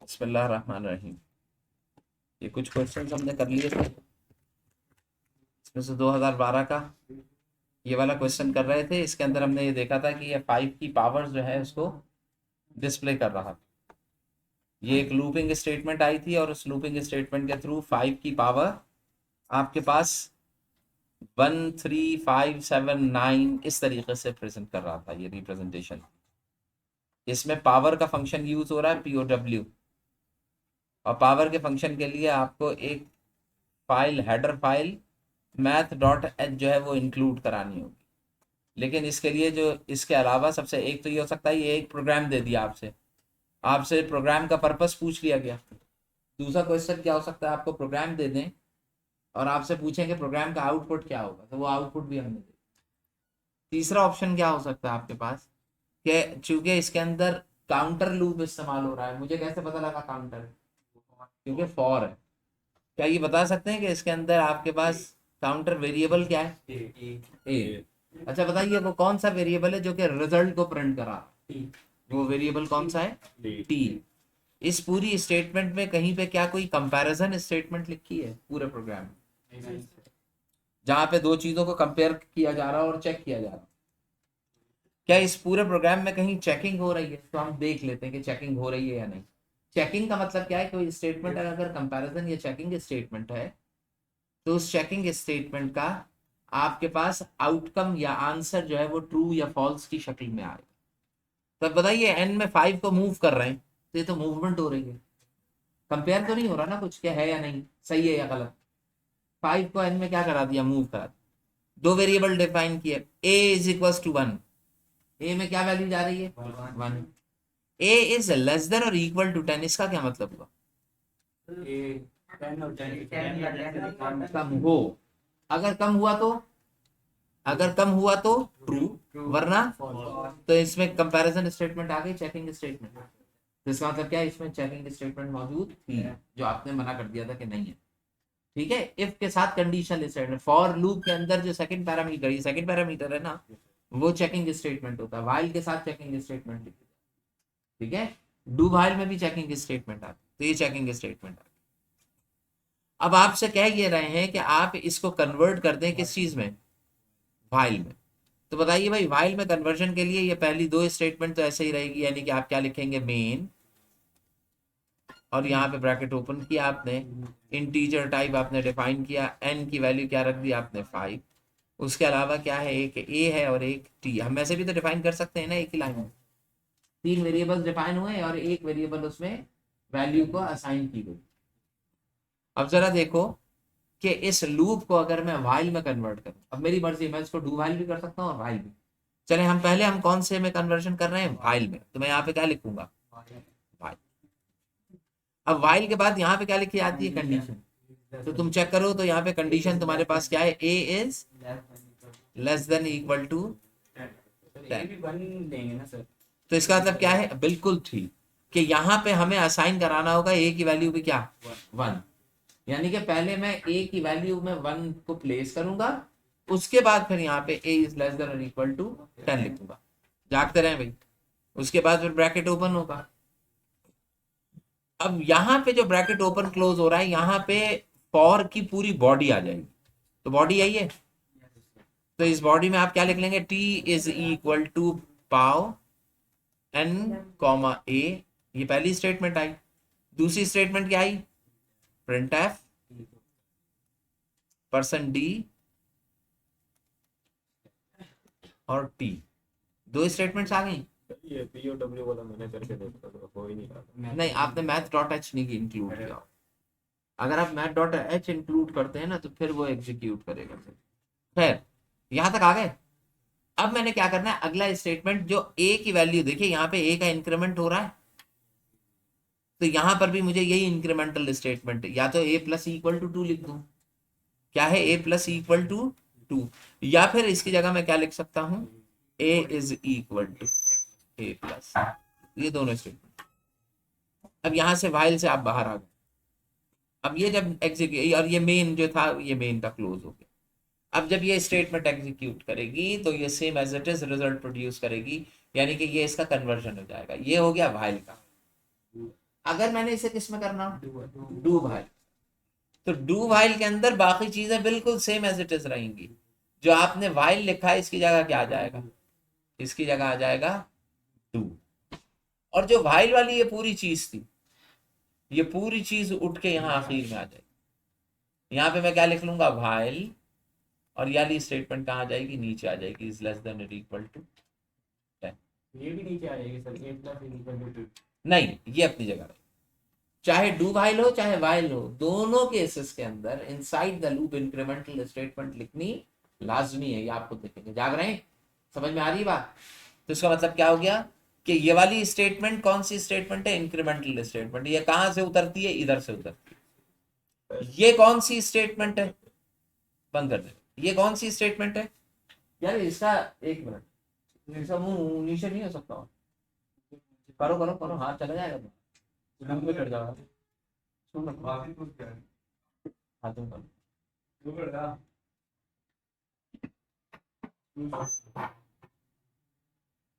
बिस्मिल्लाह रहमान रहीम। ये कुछ क्वेश्चंस हमने कर लिए थे, इसमें से 2012 का ये वाला क्वेश्चन कर रहे थे। इसके अंदर हमने ये देखा था कि ये 5 की पावर जो है उसको डिस्प्ले कर रहा था। ये एक लूपिंग स्टेटमेंट आई थी और उस लूपिंग स्टेटमेंट के थ्रू 5 की पावर आपके पास 13579 इस तरीके से प्रेजेंट कर रहा था। ये रिप्रेजेंटेशन, इसमें पावर का फंक्शन यूज हो रहा है POW, और पावर के फंक्शन के लिए आपको एक फाइल, हेडर फाइल math.h जो है वो इंक्लूड करानी होगी। लेकिन इसके लिए जो इसके अलावा सबसे एक तो ये हो सकता है, ये एक प्रोग्राम दे दिया आपसे, आपसे प्रोग्राम का पर्पस पूछ लिया गया। दूसरा क्वेश्चन क्या हो सकता है, आपको प्रोग्राम दे दें और आपसे पूछें कि प्रोग्राम का आउटपुट क्या होगा, तो वो आउटपुट भी हमने दे। तीसरा ऑप्शन क्या हो सकता है आपके पास कि चूंकि इसके अंदर काउंटर लूप इस्तेमाल हो रहा है, मुझे कैसे पता लगा काउंटर है? क्योंकि फॉर है। क्या ये बता सकते हैं कि इसके अंदर आपके पास काउंटर वेरिएबल क्या है? ए। अच्छा बताइए, वो कौन सा वेरिएबल है जो कि रिजल्ट को प्रिंट करा? वो वेरिएबल कौन सा है? टी। इस पूरी स्टेटमेंट में कहीं पे क्या कोई कंपैरिजन स्टेटमेंट लिखी है पूरे प्रोग्राम में, जहां पे दो चीजों को कंपेयर किया जा रहा है और चेक किया जा रहा है? क्या इस पूरे प्रोग्राम में कहीं चेकिंग हो रही है? तो हम देख लेते हैं कि चेकिंग हो रही है या नहीं। चेकिंग का मतलब क्या है? कोई स्टेटमेंट अगर कंपैरिजन या चेकिंग स्टेटमेंट है तो उस चेकिंग स्टेटमेंट का आपके पास आउटकम या आंसर जो है वो ट्रू या फॉल्स की शक्ल में आएगा। तब बताइए, एन में 5 को मूव कर रहे हैं तो ये तो मूवमेंट हो रही है, कंपेयर तो नहीं हो रहा ना कुछ, क्या है या नहीं, सही है या गलत। 5 को एन में क्या करा दिया? मूव करा दिया। दो वेरिएबल डिफाइन किए, ए इज इक्वल टू 1। ए में क्या वैल्यू जा रही है? 1। ए इज लेस देन और इक्वल टू 10, इसका क्या मतलब हुआ? कम हो। अगर कम हुआ तो, अगर कम हुआ तो ट्रू, वरना तो इसमें कंपैरिजन स्टेटमेंट आ गई, चेकिंग स्टेटमेंट। तो इसका मतलब क्या है? इसमें चेकिंग स्टेटमेंट मौजूद थी जो आपने मना कर दिया था कि नहीं है। ठीक है। इफ के साथ कंडीशनल स्टेटमेंट, फॉर लूप के अंदर जो सेकंड पैरामीटर, ये सेकंड पैरामीटर है ना, वो चेकिंग स्टेटमेंट होता है। व्हाइल के साथ चेकिंग स्टेटमेंट, ठीक है। डू व्हाइल में भी चेकिंग स्टेटमेंट आती, तो ये चेकिंग स्टेटमेंट आती। अब आपसे कह ये रहे हैं कि आप इसको कन्वर्ट कर दें किस चीज में? व्हाइल में। तो बताइए भाई, व्हाइल में कन्वर्जन के लिए ये पहली दो स्टेटमेंट तो ऐसे ही रहेगी, यानी कि आप क्या लिखेंगे? मेन, और यहाँ पे ब्रैकेट ओपन किया आपने, इंटीजर टाइप आपने डिफाइन किया, एन की वैल्यू क्या रख दी आपने? 5। उसके अलावा क्या है? एक ए है और एक टी। हम ऐसे भी तो डिफाइन कर सकते हैं ना एक ही लाइन में। 3 वेरिएबल्स डिफाइन हुए और एक वेरिएबल उसमें वैल्यू को असाइन की गई। अब जरा देखो कि इस लूप को अगर मैं व्हाइल में कन्वर्ट करूं, अब मेरी मर्जी, मैं इसको डू व्हाइल भी कर सकता हूँ और व्हाइल भी। चले हम पहले हम कौन से में कन्वर्जन कर रहे हैं? व्हाइल में। तो मैं यहाँ पे क्या लिखूंगा? व्हाइल। अब व्हाइल के बाद यहाँ पे क्या लिखी जाती है? कंडीशन। तो तुम चेक करो तो यहाँ पे कंडीशन तुम्हारे पास क्या है? A is less than equal to 10। तो इसका मतलब क्या है? बिल्कुल ठीक, कि यहाँ पे हमें असाइन कराना होगा ए की वैल्यू भी क्या? 1। यानी कि पहले मैं ए की वैल्यू में 1 को प्लेस करूंगा, उसके बाद फिर यहाँ पे ए इज लेस देन और इक्वल टू 10 लिखूंगा। जागते रहे भाई। उसके बाद फिर ब्रैकेट ओपन होगा। अब यहाँ पे जो ब्रैकेट ओपन क्लोज हो रहा है, यहाँ पे फॉर की पूरी बॉडी आ जाएगी। तो बॉडी आई है, तो इस बॉडी में आप क्या लिख लेंगे? T is equal to pow N comma A. ये पहली स्टेटमेंट आई। दूसरी स्टेटमेंट क्या आई? प्रिंट एफ परसेंट डी और टी। दो स्टेटमेंट्स आ गई। ये POW वाला मैंने करके देखा था, हो ही नहीं रहा। नहीं, आपने मैथ डॉट एच नहीं इंक्लूड किया। अगर आप मैथ डॉट एच इंक्लूड करते हैं ना तो फिर वो एग्जीक्यूट करेगा। खैर, यहां तक आ गए। अब मैंने क्या करना है? अगला स्टेटमेंट जो ए की वैल्यू, देखिए यहाँ पे ए का इंक्रीमेंट हो रहा है, तो यहां पर भी मुझे यही इंक्रीमेंटल स्टेटमेंट, या तो ए प्लस इक्वल टू 2 लिख दूं। क्या है? A plus equal to 2। या फिर इसकी जगह मैं क्या लिख सकता हूं? A is equal to A plus. ये दोनों स्टेटमेंट। अब यहां से वाइल से आप बाहर आ गए। अब ये जब एग्जीक्यूट, और ये मेन जो था ये मेन का क्लोज हो गया। अब जब ये स्टेटमेंट एग्जीक्यूट करेगी तो ये same as it is result produce करेगी, यानी कि ये इसका कन्वर्जन हो जाएगा। ये हो गया वाइल का। अगर मैंने इसे किस में करना, डू वाइल, तो डू वाइल के अंदर बाकी चीजें बिल्कुल सेम एज इट इज रहेंगी। जो आपने वाइल लिखा है इसकी जगह क्या आ जाएगा, इसकी जगह आ जाएगा डू। और जो वाइल वाली ये पूरी चीज थी, ये पूरी चीज उठ के यहाँ आखिर में आ जाएगी। यहाँ पे मैं क्या लिख लूंगा, वाइल, और ये वाली स्टेटमेंट कहाँ आ जाएगी, नीचे आ जाएगी, इज लेस देन और इक्वल टू 10। ये भी नीचे आ जाएगी sir, A plus equal to 2। नहीं, ये अपनी जगह रहे, चाहे डू वाइल हो चाहे वाइल हो, दोनों केसेस के अंदर inside the loop incremental statement लिखनी लाजमी है। ये आपको देखेंगे, जाग रहे हैं, समझ में आ रही है बात। तो इसका मतलब क्या हो गया कि ये वाली स्टेटमेंट कौन सी स्टेटमेंट है, इंक्रीमेंटल स्टेटमेंट। ये कहां से उतरती है, इधर से उतरती है। ये कौन सी स्टेटमेंट है, बंद कर दे, ये कौन सी स्टेटमेंट है यार, इसका एक मिनट, इसका मुंह नीचे नहीं हो सकता, करो करो करो, हाथ चला जाएगा, मुंह में चढ़ जाएगा, सुन रखो, हाथ में करो।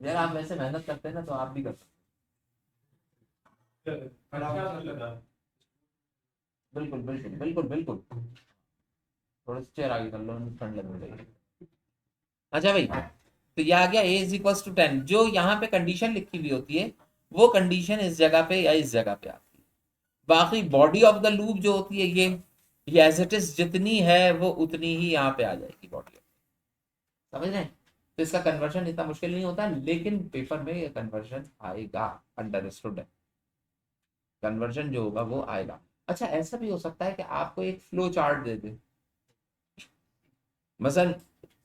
यार आप वैसे मेहनत करते हैं ना, तो आप भी कर सकते हैं। बिल्कुल बिल्कुल बिल्कुल बिल्कुल, थोड़ा सा चेयर आगे कर लो, ठंड लगने लगी। अच्छा भाई, तो ये आ गया a इज इक्वल टू 10। जो यहाँ पे कंडीशन लिखी हुई होती है वो कंडीशन इस जगह पे या इस जगह पे आती है। बाकी बॉडी ऑफ द लूप जो होती है ये एज इट इज जितनी है वो उतनी ही यहाँ पे आ जाएगी बॉडी। समझ रहे हैं, तो इसका कन्वर्जन इतना मुश्किल नहीं होता, लेकिन पेपर में ये कन्वर्जन आएगा, अंडरस्टूड है, कन्वर्जन जो होगा वो आएगा। अच्छा, ऐसा भी हो सकता है कि आपको एक फ्लो चार्ट दे दे, मसलन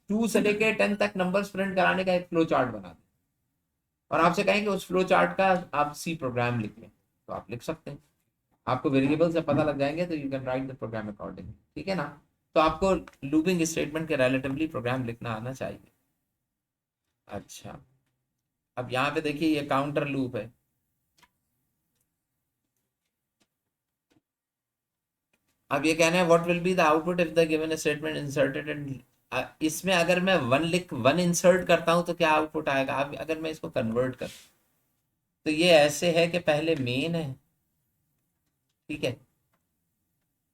2 से लेके 10 तक नंबर्स प्रिंट कराने का एक फ्लो चार्ट बना दे, और आपसे कहें कि उस फ्लो चार्ट का आप सी प्रोग्राम लिख लें, तो आप लिख सकते हैं। आपको वेरिएबल से पता लग जाएंगे, तो you can write the program according, ठीक है ना। तो आपको लूपिंग स्टेटमेंट के रिलेटिवली प्रोग्राम लिखना आना चाहिए। अच्छा, अब यहाँ पे देखिए ये काउंटर लूप है। अब ये कहना है what will be the output if the given statement inserted and, इसमें अगर मैं वन इंसर्ट करता हूं तो क्या आउटपुट आएगा। अब अगर मैं इसको कन्वर्ट कर, तो ये ऐसे है कि पहले मेन है, ठीक है।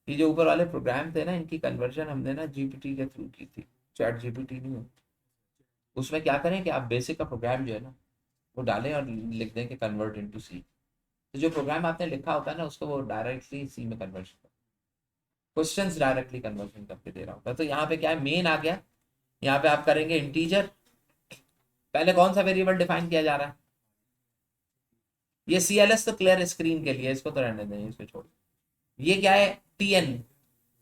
ये जो ऊपर वाले प्रोग्राम थे ना, इनकी कन्वर्जन हमने ना जीपीटी के थ्रू की थी, चैट जीपीटी नहीं हो। उसमें क्या करें कि आप बेसिक का प्रोग्राम जो है ना वो डालें और लिख दें कि कन्वर्ट इनटू सी। तो जो प्रोग्राम आपने लिखा होता है ना उसको वो डायरेक्टली सी में कन्वर्शन, क्वेश्चंस डायरेक्टली कन्वर्जन करके दे रहा होता है। तो यहाँ पे क्या है, मेन आ गया, यहाँ पे आप करेंगे इंटीजर। पहले कौन सा वेरिएबल डिफाइन किया जा रहा है, ये CLS तो क्लियर स्क्रीन के लिए, इसको तो रहने दें, इसको छोड़। ये क्या है, TN,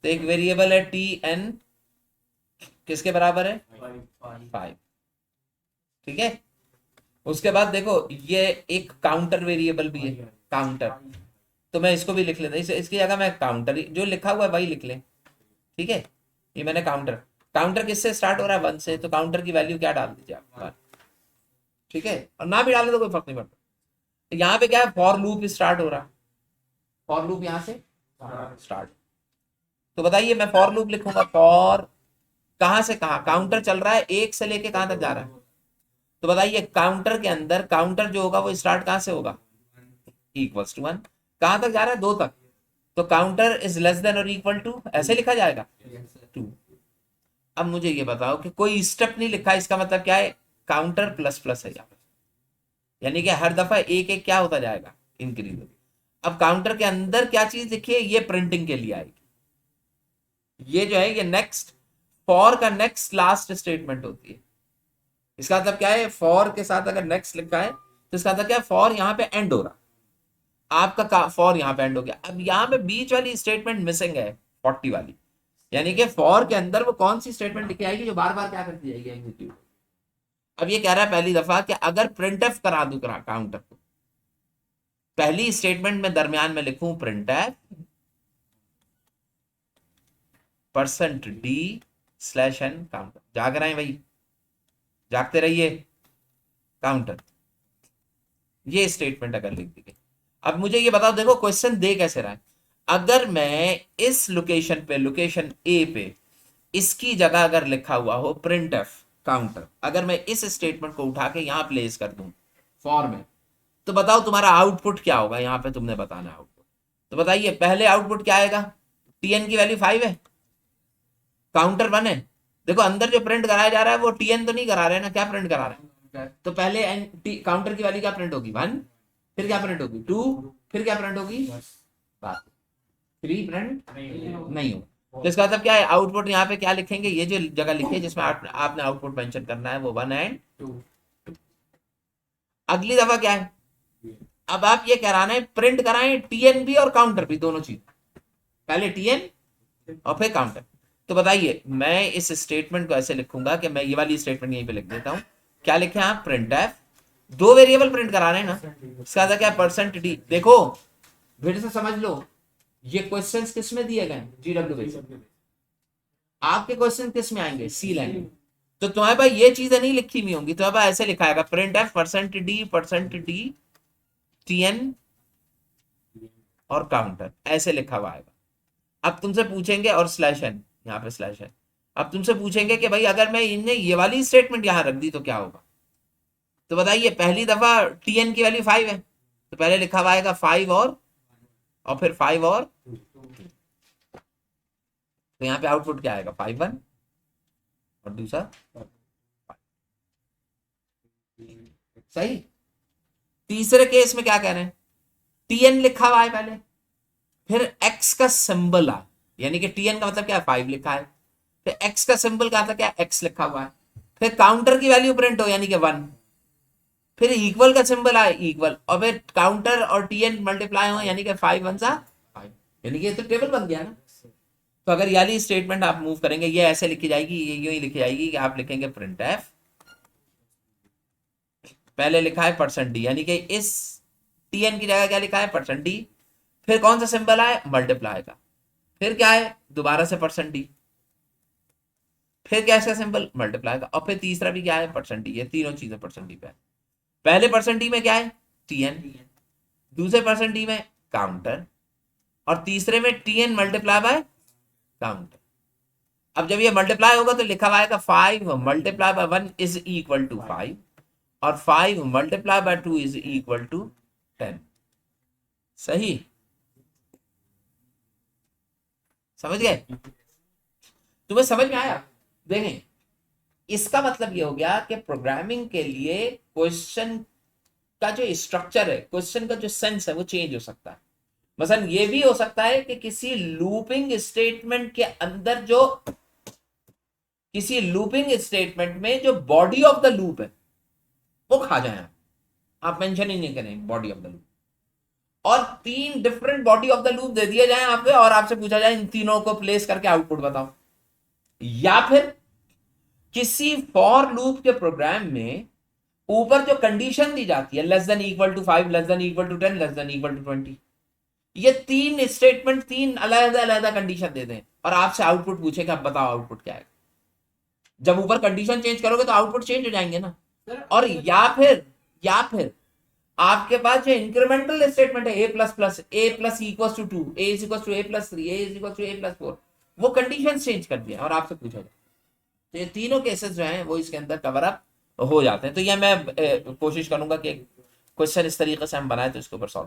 तो एक वेरिएबल है TN, किसके बराबर है, 5, ठीक है। उसके बाद देखो ये एक काउंटर वेरिएबल भी है, काउंटर, तो मैं इसको भी लिख लेता हूं, इसकी जगह मैं काउंटर जो लिखा हुआ है वही लिख लें, ठीक है। ये मैंने काउंटर, काउंटर किससे स्टार्ट हो रहा है, 1 से, तो काउंटर की वैल्यू क्या डाल दीजिए आप 1, ठीक है। और ना भी डाले तो कोई फर्क नहीं पड़ता। तो यहाँ पे क्या है, फॉर लूप स्टार्ट हो रहा है, फॉर लूप यहाँ से स्टार्ट। तो बताइए मैं फॉर लूप लिखूंगा, फॉर कहां से कहां, काउंटर चल रहा है 1 से लेके कहां तक जा रहा है। तो बताइए काउंटर के अंदर काउंटर जो होगा वो स्टार्ट कहां से होगा, इक्वल्स टू 1, कहां तक जा रहा है, 2 तक। तो काउंटर इज लेस देन और इक्वल टू, ऐसे लिखा जाएगा 2। अब मुझे ये बताओ कि कोई स्टेप नहीं लिखा, इसका मतलब क्या है, काउंटर प्लस प्लस है यहाँ पे, यानी कि हर दफा एक एक क्या होता जाएगा, इंक्रीज। अब काउंटर के अंदर क्या चीज लिखी है, ये प्रिंटिंग के लिए आएगी। ये जो है ये नेक्स्ट, फॉर का नेक्स्ट लास्ट स्टेटमेंट होती है। इसका मतलब क्या है, फॉर के साथ अगर नेक्स्ट लिखा है तो इसका मतलब क्या है, फॉर यहाँ पे एंड हो रहा, आपका फॉर यहाँ पे एंड हो गया। अब यहाँ पे बीच वाली स्टेटमेंट मिसिंग है, 40 वाली, यानी कि फॉर के अंदर वो कौन सी स्टेटमेंट लिखी आएगी जो बार बार क्या करती जाएगी, एग्जीक्यूट। अब ये कह रहा है पहली दफा कि अगर प्रिंट एफ करा दू काउंटर को, पहली स्टेटमेंट में दरमियान में लिखूं प्रिंट एफ %d/n काउंटर, जाग रहे हैं भाई, जागते रहिए, काउंटर, ये स्टेटमेंट अगर लिख दी गई। अब मुझे ये बताओ, देखो क्वेश्चन दे कैसे रहा है, अगर मैं इस लोकेशन पे, लोकेशन ए पे, इसकी जगह अगर लिखा हुआ हो प्रिंट एफ काउंटर, अगर मैं इस स्टेटमेंट को उठा के यहां प्लेस कर दूं फॉर में, तो बताओ तुम्हारा आउटपुट क्या होगा, यहाँ पे तुमने बताना है आउटपुट। तो बताइए पहले आउटपुट क्या आएगा, टीएन की वैल्यू 5 है, काउंटर 1 है। देखो अंदर जो प्रिंट कराया जा रहा है वो टीएन तो नहीं करा रहे हैं ना, क्या प्रिंट करा रहे हैं, तो पहले काउंटर की वैल्यू क्या प्रिंट होगी 1, फिर क्या प्रिंट होगी 2, फिर क्या प्रिंट होगी 3, प्रिंट नहीं होगा। तो इसका मतलब क्या है, आउटपुट यहाँ पे क्या लिखेंगे, ये जो जगह लिखी है जिसमें आपने आउटपुट मेंशन करना है वो 1 एंड 2। अगली दफा क्या है, अब आप ये कराना है प्रिंट कराएं टीएन भी और काउंटर भी, दोनों चीज, पहले टीएन और फिर काउंटर। तो बताइए मैं इस स्टेटमेंट को ऐसे लिखूंगा कि मैं ये वाली स्टेटमेंट यहीं पे लिख देता हूं, क्या लिखे आप, प्रिंट एफ, दो वेरिएबल प्रिंट करा रहे हैं ना, इसका क्या परसेंट डी। देखो फिर से समझ लो, ये क्वेश्चंस किस में दिए गए, जीडब्ल्यू बेस। आपके क्वेश्चन किस में आएंगे, सी लैंग्वेज। तो तुम्हारे पास ये चीजें नहीं लिखी हुई होंगी, तुम्हारे पास ऐसे लिखा है print F percent D TN और काउंटर, ऐसे लिखा हुआ आएगा। अब तुमसे पूछेंगे, और स्लैश एन, यहाँ पे स्लैश है, अब तुमसे पूछेंगे कि भाई अगर मैं इनने ये वाली स्टेटमेंट यहाँ रख दी तो क्या होगा। तो बताइए पहली दफा टीएन की वैल्यू 5 है, तो पहले लिखा हुआ आएगा 5 और फिर 5 और, तो यहाँ पे आउटपुट क्या आएगा 5 1 और दूसरा 5। सही। तीसरे केस में क्या कह रहे हैं, टीएन लिखा हुआ है पहले, फिर एक्स का सिंबल आ, यानी कि टीएन का मतलब क्या है 5 लिखा है, फिर एक्स का सिंबल का मतलब क्या, एक्स लिखा हुआ है, फिर काउंटर की वैल्यू प्रिंट हो यानी कि 1, फिर इक्वल का सिंबल आए इक्वल, और फिर काउंटर और टीएन मल्टीप्लाई हो यानी कि 5 1 5, यानी कि ये तो टेबल बन गया ना। तो अगर याली स्टेटमेंट आप मूव करेंगे, ये ऐसे लिखी जाएगी, ये यूं ही लिखी जाएगी कि आप लिखेंगे प्रिंट एफ, पहले लिखा है परसेंट डी, यानी कि इस टीएन की जगह क्या लिखा है परसेंट डी, फिर कौन सा सिंबल आए, मल्टीप्लाई का, फिर क्या है दोबारा से परसेंट डी, फिर क्या इसका सिंबल मल्टीप्लाई का, और फिर तीसरा भी क्या है परसेंट डी। ये तीनों चीजें परसेंट डी पे है। पहले परसेंट डी में क्या है टीएन, दूसरे परसेंट डी में काउंटर, और तीसरे में टीएन मल्टीप्लाई बाय काउंटर। अब जब ये मल्टीप्लाई होगा तो लिखा हुआ आएगा 5 multiply by 1 is equal to 5, और 5 multiply by 2 is equal to 10। सही, समझ गए, तुम्हें समझ में आया। देखें इसका मतलब ये हो गया कि प्रोग्रामिंग के लिए क्वेश्चन का जो स्ट्रक्चर है, क्वेश्चन का जो सेंस है वो चेंज हो सकता है। मसलन ये भी हो सकता है कि किसी लूपिंग स्टेटमेंट के अंदर जो, किसी लूपिंग स्टेटमेंट में जो बॉडी ऑफ द लूप है वो खा जाए, आप मेंशन ही नहीं करें बॉडी ऑफ द लूप, और 3 different body of the loop दे दिए जाए आपको और आपसे पूछा जाए इन तीनों को प्लेस करके आउटपुट बताओ। या फिर किसी फॉर लूप के प्रोग्राम में ऊपर जो कंडीशन दी जाती है less than equal to 5, less than equal to 10, less than equal to 20, ये 3 स्टेटमेंट 3 अलग अलग कंडीशन दे दें और आपसे आउटपुट पूछे कि आप बताओ आउटपुट क्या है। जब ऊपर कंडीशन चेंज करोगे तो आउटपुट चेंज हो जाएंगे ना। और या फिर आपके पास जो इंक्रीमेंटल स्टेटमेंट है A plus equal to 2, A is equal to A plus 3, A is equal to A plus 4, वो कंडीशन चेंज कर दिया और आपसे पूछा जाए, तो ये तीनों केसेस जो हैं वो इसके अंदर कवर अप हो जाते हैं। तो ये मैं कोशिश करूंगा कि क्वेश्चन इस तरीके से हम बनाए तो इसके ऊपर सॉल्व